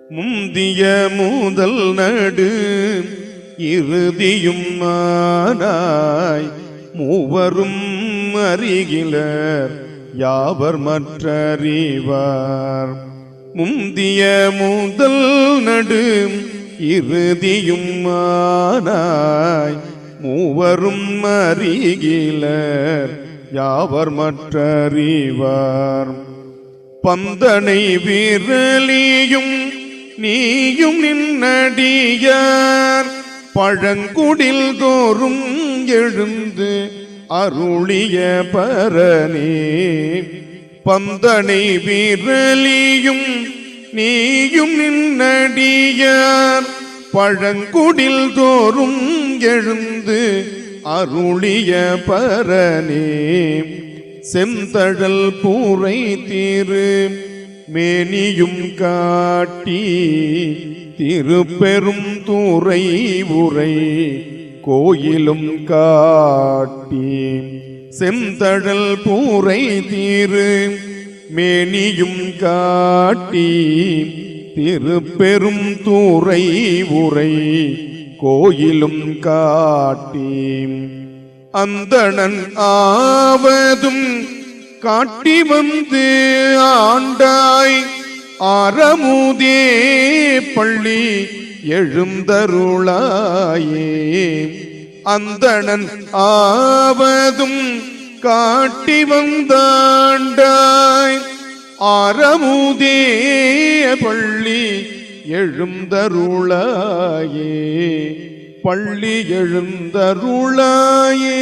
முந்திய முதல் நடு இறுதியும் ஆனாய் மூவரும் அறிகிலர் யாவர் மற்றறிவார். முந்திய முதல் நடு இறுதியும் ஆனாய் மூவரும் அறிகிலர் யாவர் மற்றறிவார். பந்தனை விரலியும் நீயும் நின்னடியார் பழங்குடில் தோறும் எழுந்து அருளிய பரனே. பந்தனை விரலியும் நீயும் நின்னடியார் பழங்குடில் தோறும் எழுந்து அருளிய பரனே. செந்தழல் பூரை தீரு மேனியும் காட்டி திருப்பெரும் தூரை உரை கோயிலும் காட்டி. செந்தழல் பூரை தீரு மேனியும் காட்டி திருப்பெரும் தூரை உரை கோயிலும் காட்டி. அந்தணன் ஆவதும் காட்டி வந்து ஆண்டாய் ஆரமுதே பள்ளி எழுந்தருளாயே. அந்தணன் ஆவதும் காட்டி வந்தாண்டாய் ஆரமுதே பள்ளி எழுந்தருளாயே. பள்ளி எழுந்தருளாயே.